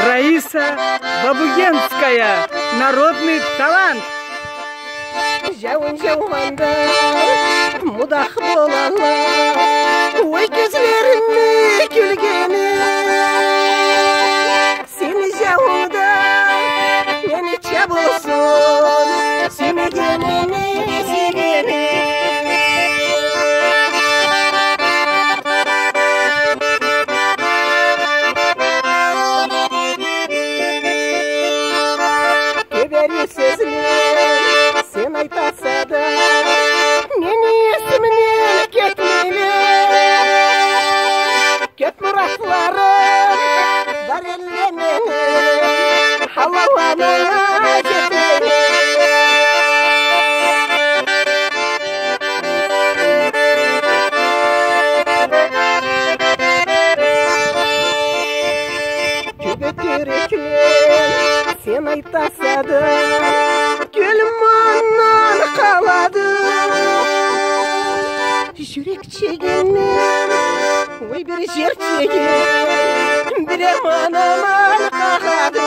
Раиса Бабугенская, народный талант. Жауын жауғанда мұдақ болала, ой көзлеріме күлгені. Сені жауында мені чабылсын, сүймегеніне сүйгені. Көбері сөзімен сен айтаса да, мені есімінен кетмейлі. Көп мұратларым бар елде мені, халауаныңа жетмейлі. Көбетерекмен сен айтаса да, гүлім аннан қалады. Жүрек жегенмен, ой бір жер жеген, бір аман қағады.